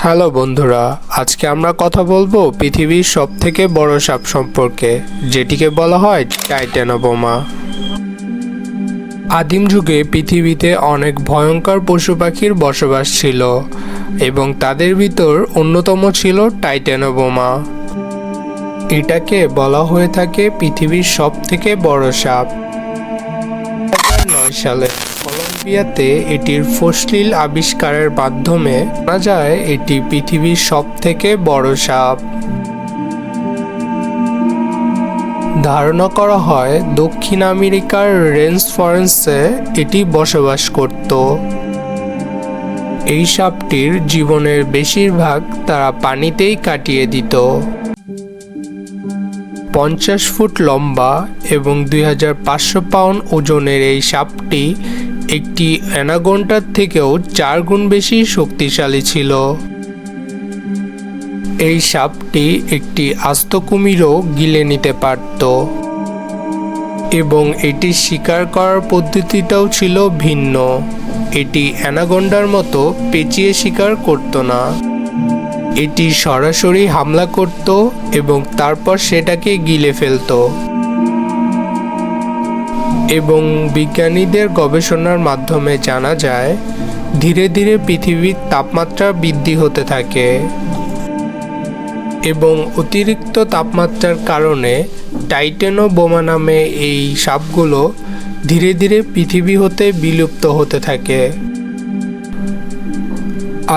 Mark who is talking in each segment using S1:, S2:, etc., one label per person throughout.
S1: Hello বন্ধুরা, আজকে আমরা কথা বলবো পৃথিবীর সবথেকে বড় সাপ সম্পর্কে, যেটিকে বলা হয় টাইটানোবোমা। আদিম যুগে পৃথিবীতে অনেক ভয়ঙ্কর পশু পাখির বসবাস ছিল এবং তাদের ভিতর অন্যতম ছিল টাইটানোবোমা। এটাকে বলা হয়ে থাকে পৃথিবীর সবথেকে বড় সাপ। 2009 সালে কলম্বিয়াতে এটির ফসিল আবিষ্কারের মাধ্যমে জানা যায় এটি পৃথিবীর সবথেকে বড় সাপ। ধারণা করা হয় দক্ষিণ আমেরিকার রেঞ্জ ফরেস্টে এটি বসবাস করত। এই সাপটির জীবনের বেশিরভাগ তারা পানিতেই কাটিয়ে দিত। 50 ফুট লম্বা এবং 2500 পাউন্ড ওজনের এই সাপটি একটি অ্যানাকোন্ডার থেকেও 4 গুণ বেশি শক্তিশালী ছিল। এই সাপটি একটি আস্ত কুমিরও গিলে নিতে পারত এবং এটি শিকার করার পদ্ধতিটাও ছিল ভিন্ন। এটি অ্যানাকোন্ডার মতো পেঁচিয়ে শিকার করত না। এটি সরাসরি হামলা করত এবং তারপর সেটাকে গিলে ফেলত। এবং বিজ্ঞানীদের গবেষণার মাধ্যমে জানা যায় ধীরে ধীরে পৃথিবীর তাপমাত্রা বৃদ্ধি হতে থাকে এবং অতিরিক্ত তাপমাত্রার কারণে টাইটানোবোমা নামে এই সাপগুলো ধীরে ধীরে পৃথিবী হতে বিলুপ্ত হতে থাকে।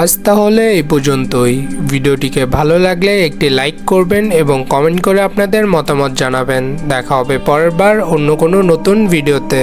S1: আজ তাহলে এই পর্যন্তই। ভিডিওটিকে ভালো লাগলে একটি লাইক করবেন এবং কমেন্ট করে আপনাদের মতামত জানাবেন। দেখা হবে পরের বার অন্য কোনো নতুন ভিডিওতে।